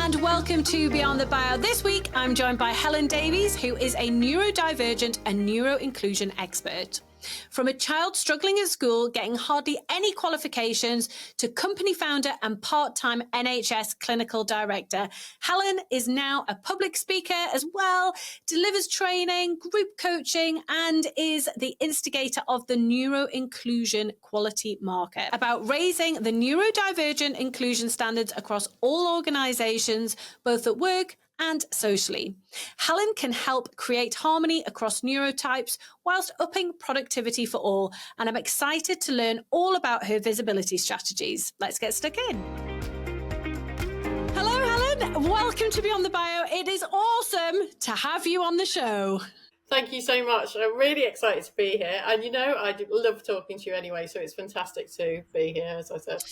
and welcome to Beyond the Bio. This week, I'm joined by Helen Davies, who is a neurodivergent and neuro-inclusion expert. From a child struggling at school, getting hardly any qualifications, to company founder and part-time NHS clinical director, Helen is now a public speaker as well, delivers training, group coaching, and is the instigator of the neuro-inclusion quality market, about raising the neurodivergent inclusion standards across all organisations, both at work and socially. Helen can help create harmony across neurotypes whilst upping productivity for all, and I'm excited to learn all about her visibility strategies. Let's get stuck in. Hello, Helen. Welcome to Beyond the Bio. It is awesome to have you on the show. Thank you so much. I'm really excited to be here. And I love talking to you anyway, so it's fantastic to be here, as I said.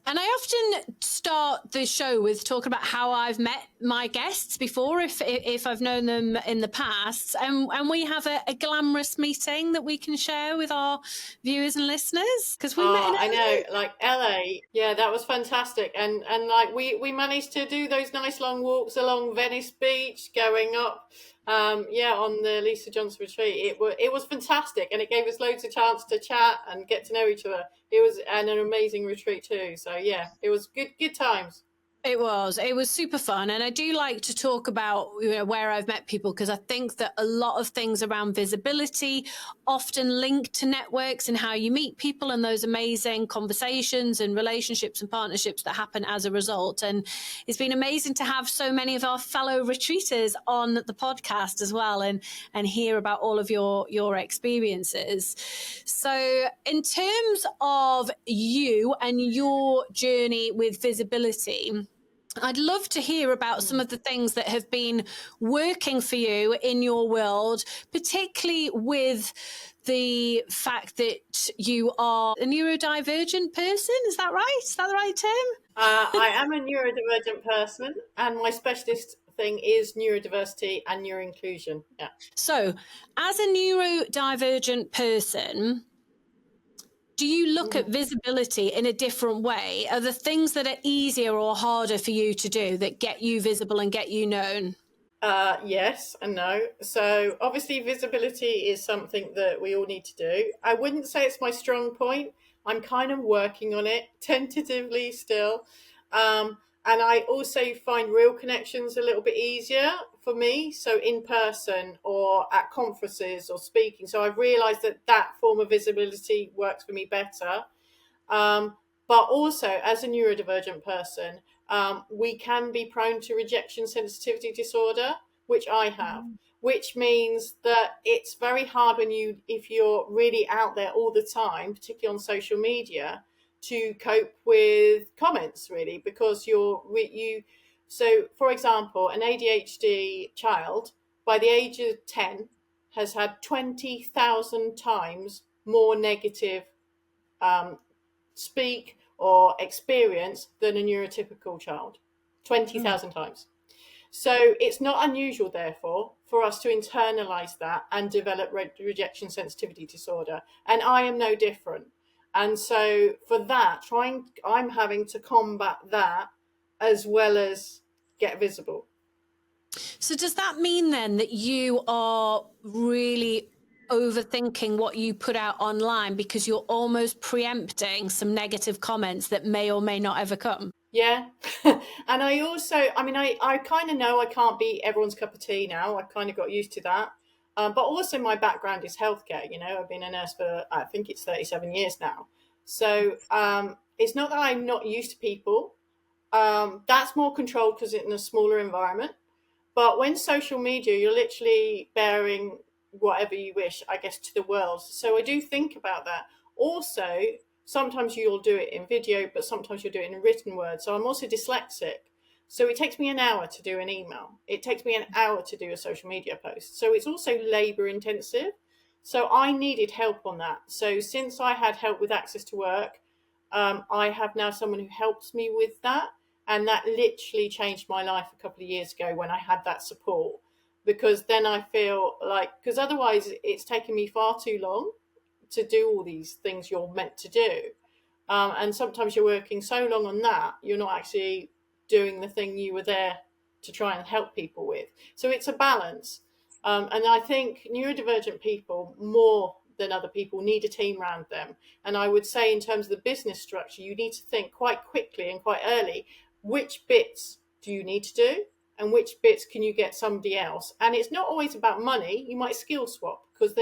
And I often start the show with talking about how I've met my guests before, if I've known them in the past. And we have a glamorous meeting that we can share with our viewers and listeners. Because we met in LA. I know, like LA. Yeah, that was fantastic. And like we managed to do those nice long walks along Venice Beach, going up on the Lisa Johnson retreat. It was fantastic, and it gave us loads of chance to chat and get to know each other. It was an amazing retreat too. So yeah, it was good times. It was super fun. And I do like to talk about where I've met people, because I think that a lot of things around visibility often link to networks and how you meet people and those amazing conversations and relationships and partnerships that happen as a result. And it's been amazing to have so many of our fellow retreaters on the podcast as well, and hear about all of your experiences. So in terms of you and your journey with visibility, I'd love to hear about some of the things that have been working for you in your world, particularly with the fact that you are a neurodivergent person. Is that right? Is that the right term? I am a neurodivergent person, and my specialist thing is neurodiversity and neuroinclusion. Yeah. So, as a neurodivergent person, do you look at visibility in a different way? Are there things that are easier or harder for you to do that get you visible and get you known? Yes and no. So obviously visibility is something that we all need to do. I wouldn't say it's my strong point. I'm kind of working on it tentatively still. And I also find real connections a little bit easier for me. So in person or at conferences or speaking. So I've realised that form of visibility works for me better. But also as a neurodivergent person, we can be prone to rejection sensitivity disorder, which I have, which means that it's very hard if you're really out there all the time, particularly on social media, to cope with comments, really, because so for example, an ADHD child by the age of 10 has had 20,000 times more negative speak or experience than a neurotypical child. 20,000 times. So it's not unusual, therefore, for us to internalize that and develop rejection sensitivity disorder. And I am no different. And so for that, I'm having to combat that as well as get visible. So does that mean then that you are really overthinking what you put out online because you're almost preempting some negative comments that may or may not ever come? Yeah. And I also, I kind of know I can't be everyone's cup of tea now. I kind of got used to that. But also my background is healthcare. I've been a nurse for, I think it's 37 years now. So it's not that I'm not used to people. That's more controlled because it's in a smaller environment. But when social media, you're literally bearing whatever you wish, I guess, to the world. So I do think about that. Also, sometimes you'll do it in video, but sometimes you'll do it in written word. So I'm also dyslexic. So it takes me an hour to do an email. It takes me an hour to do a social media post. So it's also labor intensive. So I needed help on that. So since I had help with access to work, I have now someone who helps me with that. And that literally changed my life a couple of years ago when I had that support. Because then I feel like, because otherwise it's taken me far too long to do all these things you're meant to do. And sometimes you're working so long on that, you're not actually doing the thing you were there to try and help people with. So it's a balance. And I think neurodivergent people, more than other people, need a team around them. And I would say, in terms of the business structure, you need to think quite quickly and quite early, which bits do you need to do and which bits can you get somebody else. And it's not always about money. You might skill swap, because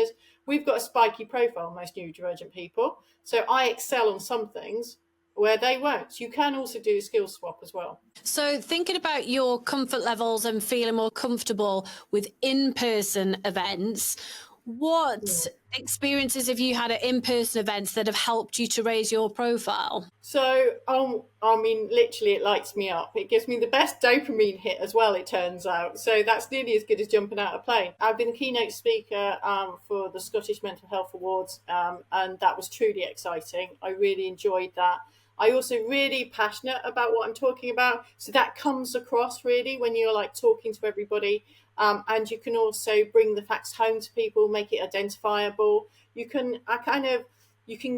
we've got a spiky profile, most neurodivergent people. So I excel on some things where they won't. So you can also do a skill swap as well. So thinking about your comfort levels and feeling more comfortable with in-person events, what experiences have you had at in-person events that have helped you to raise your profile? So, I mean, literally, it lights me up. It gives me the best dopamine hit as well, it turns out. So that's nearly as good as jumping out of a plane. I've been the keynote speaker for the Scottish Mental Health Awards, and that was truly exciting. I really enjoyed that. I also really passionate about what I'm talking about. So that comes across really when you're like talking to everybody. And you can also bring the facts home to people, make it identifiable. You can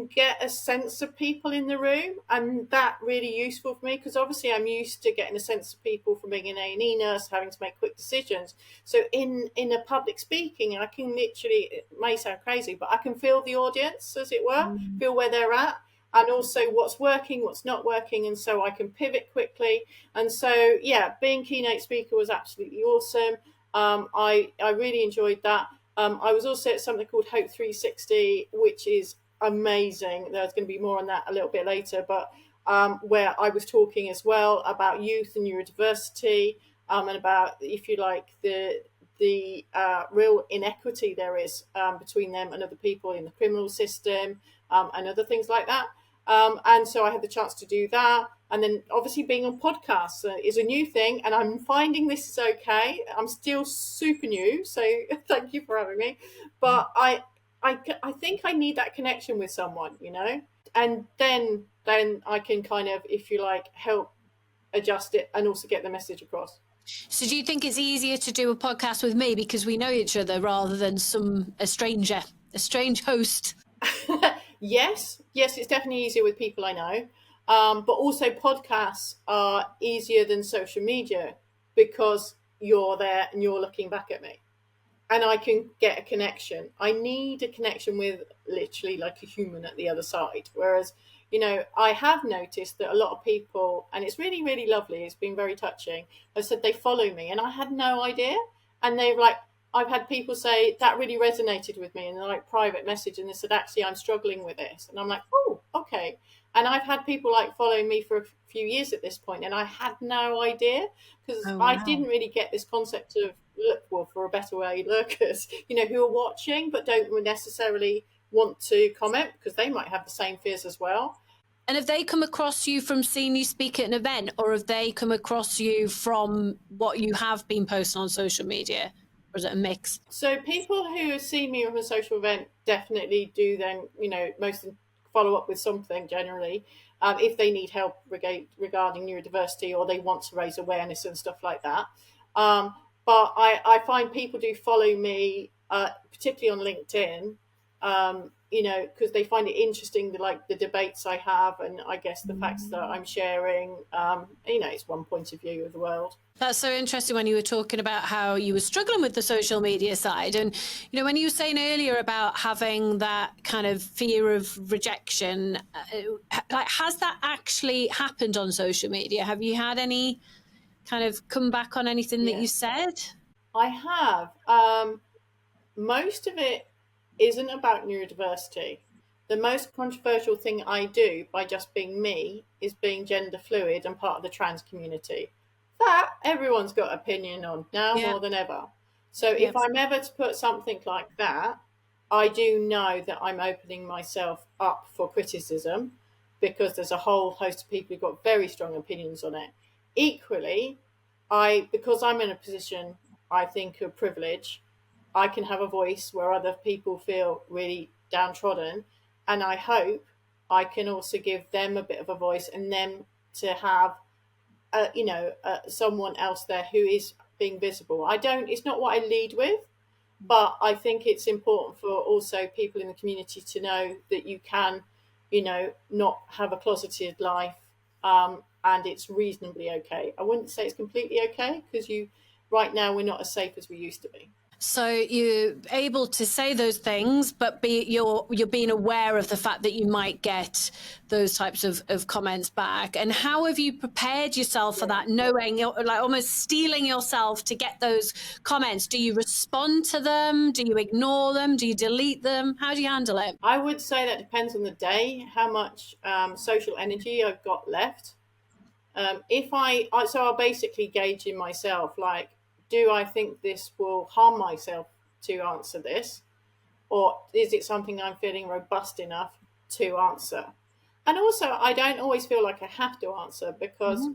get a sense of people in the room, and that really useful for me, because obviously I'm used to getting a sense of people from being an A&E nurse, having to make quick decisions. So in a public speaking, I can literally, it may sound crazy, but I can feel the audience, as it were, feel where they're at, and also what's working, what's not working, and so I can pivot quickly. And so, yeah, being keynote speaker was absolutely awesome. I really enjoyed that. I was also at something called Hope 360, which is amazing. There's going to be more on that a little bit later, but where I was talking as well about youth and neurodiversity, and about, if you like, the real inequity there is between them and other people in the criminal system, and other things like that. And so I had the chance to do that. And then obviously being on podcasts is a new thing, and I'm finding this is okay. I'm still super new, so thank you for having me. But I think I need that connection with someone, and then I can kind of, if you like, help adjust it and also get the message across. So do you think it's easier to do a podcast with me because we know each other rather than a strange host? Yes, it's definitely easier with people I know. But also podcasts are easier than social media because you're there and you're looking back at me. And I can get a connection. I need a connection with literally like a human at the other side. Whereas, I have noticed that a lot of people, and it's really, really lovely, it's been very touching, have said they follow me and I had no idea. And they've like, I've had people say that really resonated with me, and they're like private message, and they said, actually, I'm struggling with this. And I'm like, oh, okay. And I've had people like following me for a few years at this point, and I had no idea, because I didn't really get this concept of, well, for a better way, lurkers, who are watching but don't necessarily want to comment because they might have the same fears as well. And have they come across you from seeing you speak at an event, or have they come across you from what you have been posting on social media? Or is it a mix? So people who have seen me from a social event definitely do then, most follow up with something generally, if they need help regarding neurodiversity, or they want to raise awareness and stuff like that. But I find people do follow me, particularly on LinkedIn, because they find it interesting, the debates I have, and I guess the facts that I'm sharing. It's one point of view of the world. That's so interesting when you were talking about how you were struggling with the social media side. And, when you were saying earlier about having that kind of fear of rejection, has that actually happened on social media? Have you had any kind of come back on anything that you said? I have. Most of it isn't about neurodiversity. The most controversial thing I do, by just being me, is being gender fluid and part of the trans community. That everyone's got opinion on now more than ever. So if I'm ever to put something like that, I do know that I'm opening myself up for criticism, because there's a whole host of people who've got very strong opinions on it. Equally, because I'm in a position, I think, of privilege, I can have a voice where other people feel really downtrodden, and I hope I can also give them a bit of a voice, and them to have someone else there who is being visible. It's not what I lead with, but I think it's important for also people in the community to know that you can, not have a closeted life, and it's reasonably okay. I wouldn't say it's completely okay, because right now we're not as safe as we used to be. So you're able to say those things, but you're being aware of the fact that you might get those types of comments back. And how have you prepared yourself for that, knowing, like almost steeling yourself to get those comments? Do you respond to them? Do you ignore them? Do you delete them? How do you handle it? I would say that depends on the day, how much social energy I've got left. So I'll basically gauge in myself, like, do I think this will harm myself to answer this? Or is it something I'm feeling robust enough to answer? And also, I don't always feel like I have to answer, because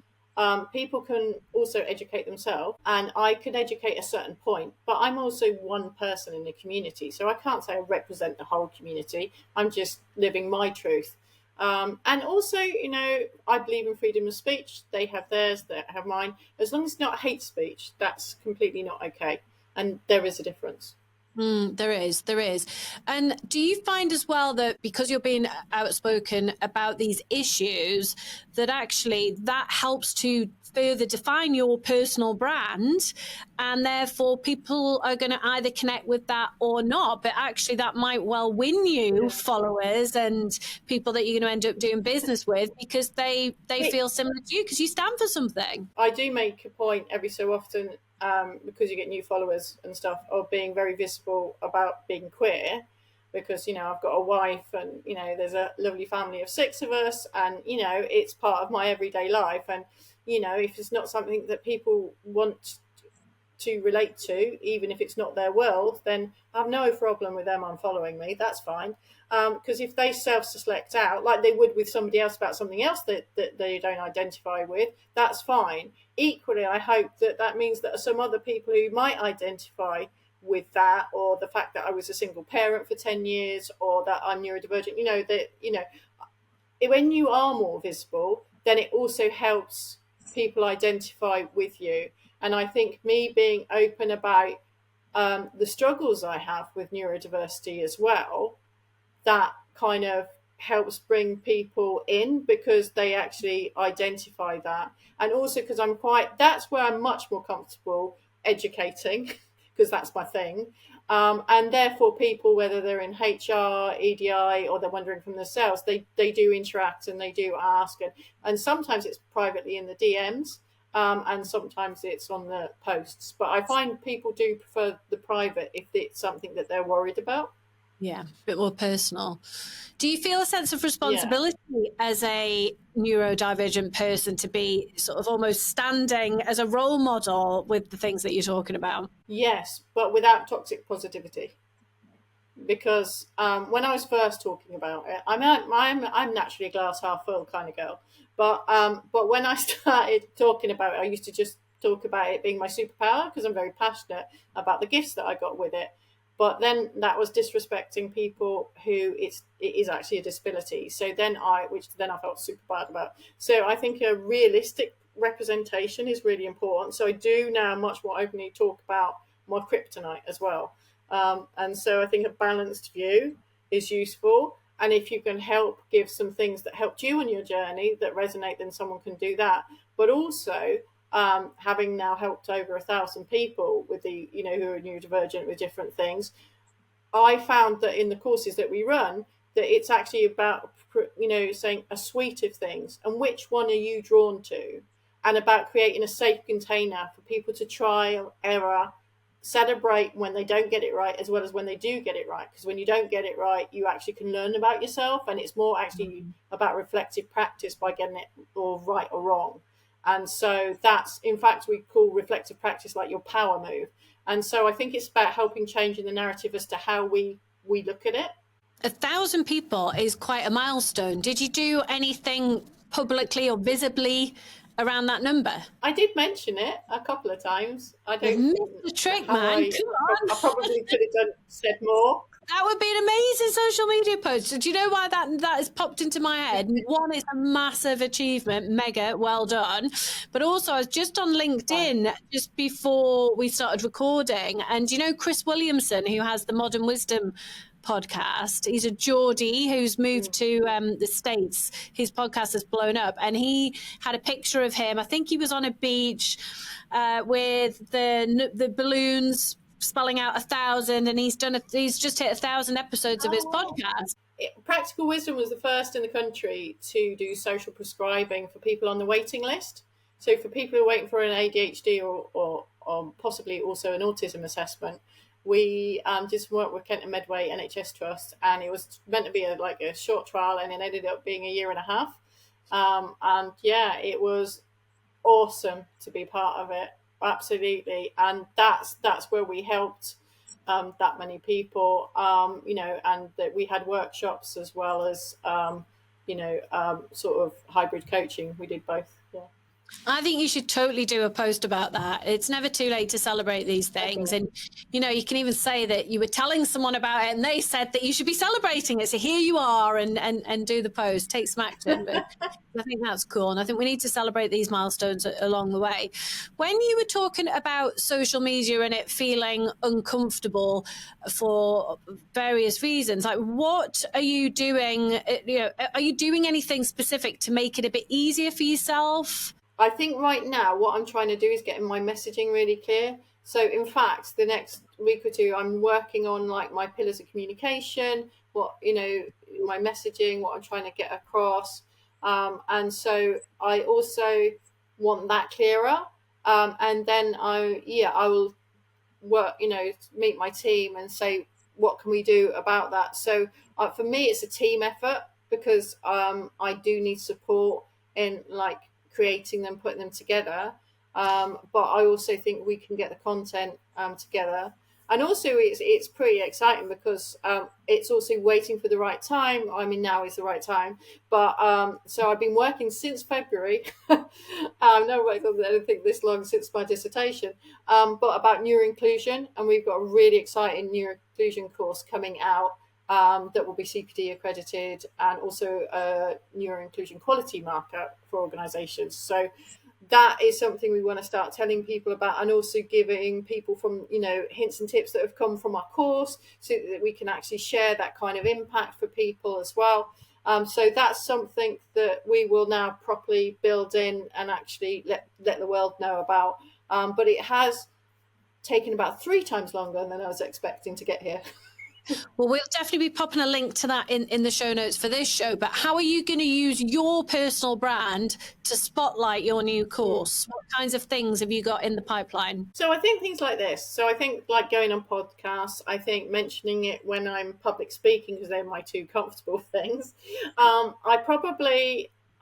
people can also educate themselves, and I can educate a certain point, but I'm also one person in the community. So I can't say I represent the whole community. I'm just living my truth. And also, I believe in freedom of speech. They have theirs, they have mine. As long as it's not hate speech, that's completely not okay. And there is a difference. There is. And do you find as well that because you're being outspoken about these issues, that actually that helps to further define your personal brand, and therefore people are going to either connect with that or not, but actually that might well win you followers and people that you're going to end up doing business with, because they feel similar to you because you stand for something. I do make a point every so often, because you get new followers and stuff, of being very visible about being queer, because I've got a wife, and there's a lovely family of 6 of us, and it's part of my everyday life. And if it's not something that people want to relate to, even if it's not their world, then I have no problem with them unfollowing me. That's fine. Because if they self-select out, like they would with somebody else about something else that they don't identify with, that's fine. Equally, I hope that means that some other people who might identify with that, or the fact that I was a single parent for 10 years, or that I'm neurodivergent, when you are more visible, then it also helps people identify with you. And I think me being open about the struggles I have with neurodiversity as well, that kind of helps bring people in, because they actually identify that. And also because that's where I'm much more comfortable educating, because that's my thing. And therefore people, whether they're in HR, EDI, or they're wondering from themselves, they do interact and they do ask. And sometimes it's privately in the DMs, and sometimes it's on the posts. But I find people do prefer the private if it's something that they're worried about. Yeah, a bit more personal. Do you feel a sense of responsibility as a neurodivergent person to be sort of almost standing as a role model with the things that you're talking about? Yes, but without toxic positivity. Because when I was first talking about it, I'm naturally a glass half full kind of girl. But when I started talking about it, I used to just talk about it being my superpower, because I'm very passionate about the gifts that I got with it. But then that was disrespecting people who it is actually a disability. So then I felt super bad about. So I think a realistic representation is really important. So I do now much more openly talk about my kryptonite as well. And so I think a balanced view is useful. And if you can help give some things that helped you on your journey that resonate, then someone can do that. But also, having now helped over 1,000 people with who are neurodivergent with different things, I found that in the courses that we run, that it's actually about, saying a suite of things, and which one are you drawn to, and about creating a safe container for people to try, error, celebrate when they don't get it right, as well as when they do get it right. Because when you don't get it right, you actually can learn about yourself, and it's more actually about reflective practice by getting it all right or wrong. And so that's, in fact, we call reflective practice like your power move. And so I think it's about helping changing the narrative as to how we look at it. 1,000 people is quite a milestone. Did you do anything publicly or visibly around that number? I did mention it a couple of times. I don't missed the trick, man. Come on. I probably could have said more. That would be an amazing social media post. Do you know why that has popped into my head? One, it's a massive achievement, mega, well done. But also, I was just on LinkedIn just before we started recording, and Chris Williamson, who has the Modern Wisdom podcast. He's a Geordie who's moved to the States. His podcast has blown up, and he had a picture of him. I think he was on a beach with the balloons spelling out 1,000, and he's just hit 1,000 episodes of his podcast. Practical Wisdom was the first in the country to do social prescribing for people on the waiting list. So for people who are waiting for an ADHD or possibly also an autism assessment, we did some work with Kent and Medway NHS Trust, and it was meant to be a short trial, and it ended up being a year and a half. And yeah, it was awesome to be part of it. Absolutely. And that's where we helped that many people, and that we had workshops as well as, sort of hybrid coaching. We did both. Yeah. I think you should totally do a post about that. It's never too late to celebrate these things. Okay. And, you can even say that you were telling someone about it and they said that you should be celebrating it. So here you are, and do the post, take some action. But I think that's cool. And I think we need to celebrate these milestones along the way. When you were talking about social media and it feeling uncomfortable for various reasons, like what are you doing? Are you doing anything specific to make it a bit easier for yourself? I think right now what I'm trying to do is getting my messaging really clear. So in fact, the next week or two, I'm working on my pillars of communication, my messaging, what I'm trying to get across. And so I also want that clearer. And then I will work, meet my team and say, what can we do about that? So for me, it's a team effort because I do need support in creating them, putting them together. But I also think we can get the content together. And also it's pretty exciting because it's also waiting for the right time. I mean, now is the right time. But so I've been working since February. I've never worked on anything this long since my dissertation, but about neuroinclusion. And we've got a really exciting neuroinclusion course coming out that will be CPD accredited, and also a neuroinclusion quality marker for organisations. So that is something we want to start telling people about, and also giving people from hints and tips that have come from our course, so that we can actually share that kind of impact for people as well. So that's something that we will now properly build in and actually let the world know about. But it has taken about 3 times longer than I was expecting to get here. Well, we'll definitely be popping a link to that in the show notes for this show. But how are you going to use your personal brand to spotlight your new course? What kinds of things have you got in the pipeline? So I think things like this. So I think going on podcasts, I think mentioning it when I'm public speaking, because they're my 2 comfortable things.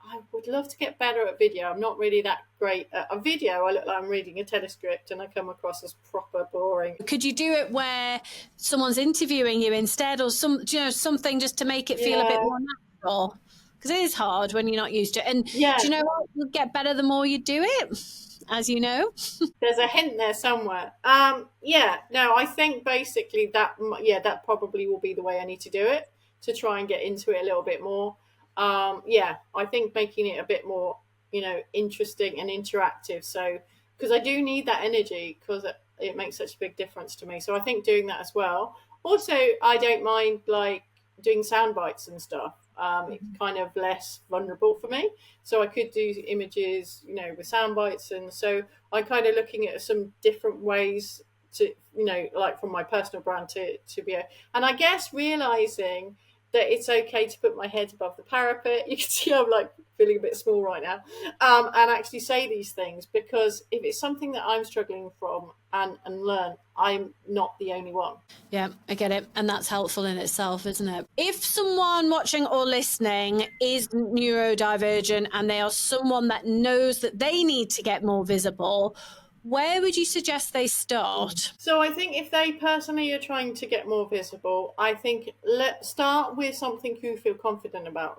I would love to get better at video. I'm not really that great at a video. I look like I'm reading a telescript and I come across as proper boring. Could you do it where someone's interviewing you instead, or something just to make it feel a bit more natural? Because it is hard when you're not used to it. And do you know what? You'll get better the more you do it, as you know. There's a hint there somewhere. I think basically that probably will be the way I need to do it, to try and get into it a little bit more. I think making it a bit more, interesting and interactive. So, because I do need that energy, because it makes such a big difference to me. So I think doing that as well. Also, I don't mind doing sound bites and stuff. It's kind of less vulnerable for me. So I could do images, with sound bites. And so I'm kind of looking at some different ways to, from my personal brand to be and I guess realizing that it's okay to put my head above the parapet. You can see I'm feeling a bit small right now, and actually say these things, because if it's something that I'm struggling from and learn, I'm not the only one. Yeah, I get it. And that's helpful in itself, isn't it? If someone watching or listening is neurodivergent and they are someone that knows that they need to get more visible, where would you suggest they start? So I think if they personally are trying to get more visible, I think let's start with something you feel confident about.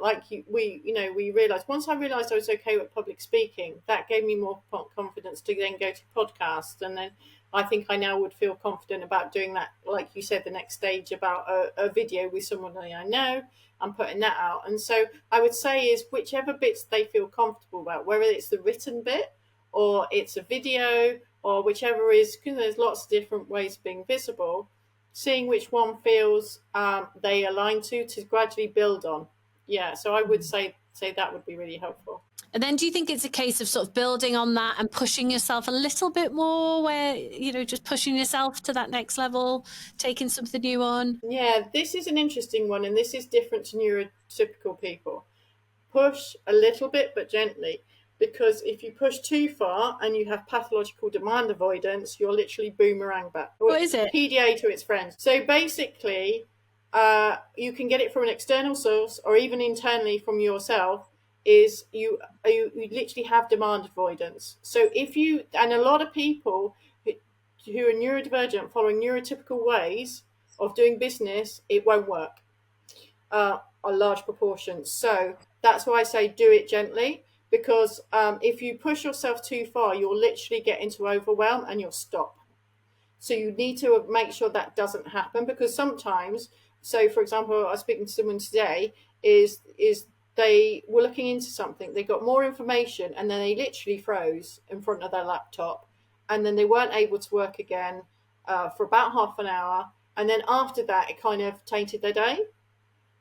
We realised, once I realised I was okay with public speaking, that gave me more confidence to then go to podcasts. And then I think I now would feel confident about doing that, like you said, the next stage about a video with someone I know and putting that out. And so I would say is whichever bits they feel comfortable about, whether it's the written bit or it's a video or whichever is, because there's lots of different ways of being visible, seeing which one feels they align to gradually build on. Yeah, so I would say that would be really helpful. And then do you think it's a case of sort of building on that and pushing yourself a little bit more, where, just pushing yourself to that next level, taking something new on? Yeah, this is an interesting one, and this is different to neurotypical people. Push a little bit, but gently. Because if you push too far and you have pathological demand avoidance, you're literally boomerang back. What is it? PDA to its friends. So basically, you can get it from an external source or even internally from yourself, is you literally have demand avoidance. So and a lot of people who are neurodivergent following neurotypical ways of doing business, it won't work. A large proportion. So that's why I say do it gently, because if you push yourself too far, you'll literally get into overwhelm and you'll stop. So you need to make sure that doesn't happen, because sometimes, so for example, I was speaking to someone today, is they were looking into something, they got more information, and then they literally froze in front of their laptop, and then they weren't able to work again for about half an hour, and then after that it kind of tainted their day.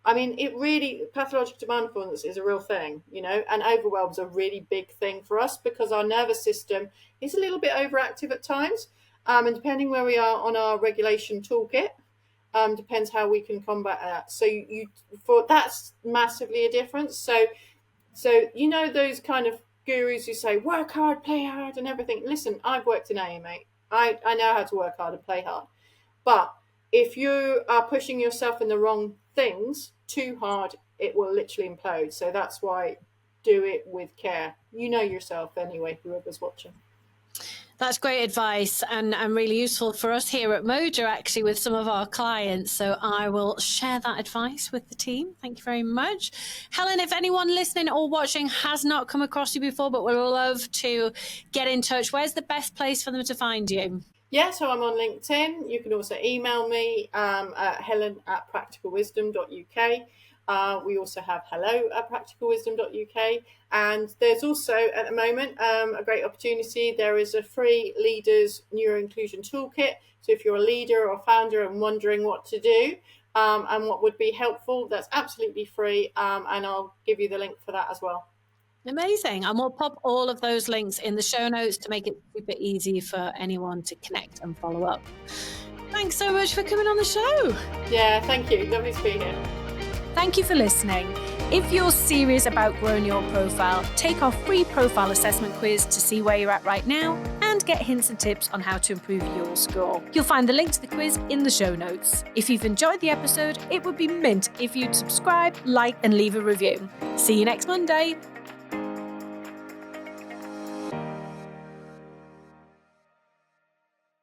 I mean, it really, pathological demand avoidance is a real thing, and overwhelm's a really big thing for us because our nervous system is a little bit overactive at times. And depending where we are on our regulation toolkit, depends how we can combat that. So that's massively a difference. So those kind of gurus who say work hard, play hard, and everything. Listen, I've worked in AMA. I know how to work hard and play hard, but if you are pushing yourself in the wrong things too hard, it will literally implode. So that's why do it with care. You know yourself anyway, whoever's watching. That's great advice and really useful for us here at Moja, actually, with some of our clients. So I will share that advice with the team. Thank you very much. Helen, if anyone listening or watching has not come across you before but would love to get in touch, where's the best place for them to find you? Yeah, so I'm on LinkedIn. You can also email me at helen@practicalwisdom.uk. We also have hello@practicalwisdom.uk. And there's also, at the moment, a great opportunity. There is a free Leaders Neuro Inclusion Toolkit. So if you're a leader or founder and wondering what to do and what would be helpful, that's absolutely free. And I'll give you the link for that as well. Amazing. And we'll pop all of those links in the show notes to make it super easy for anyone to connect and follow up. Thanks so much for coming on the show. Yeah, thank you. Lovely to be here. Thank you for listening. If you're serious about growing your profile, take our free profile assessment quiz to see where you're at right now and get hints and tips on how to improve your score. You'll find the link to the quiz in the show notes. If you've enjoyed the episode, it would be mint if you'd subscribe, like, and leave a review. See you next Monday.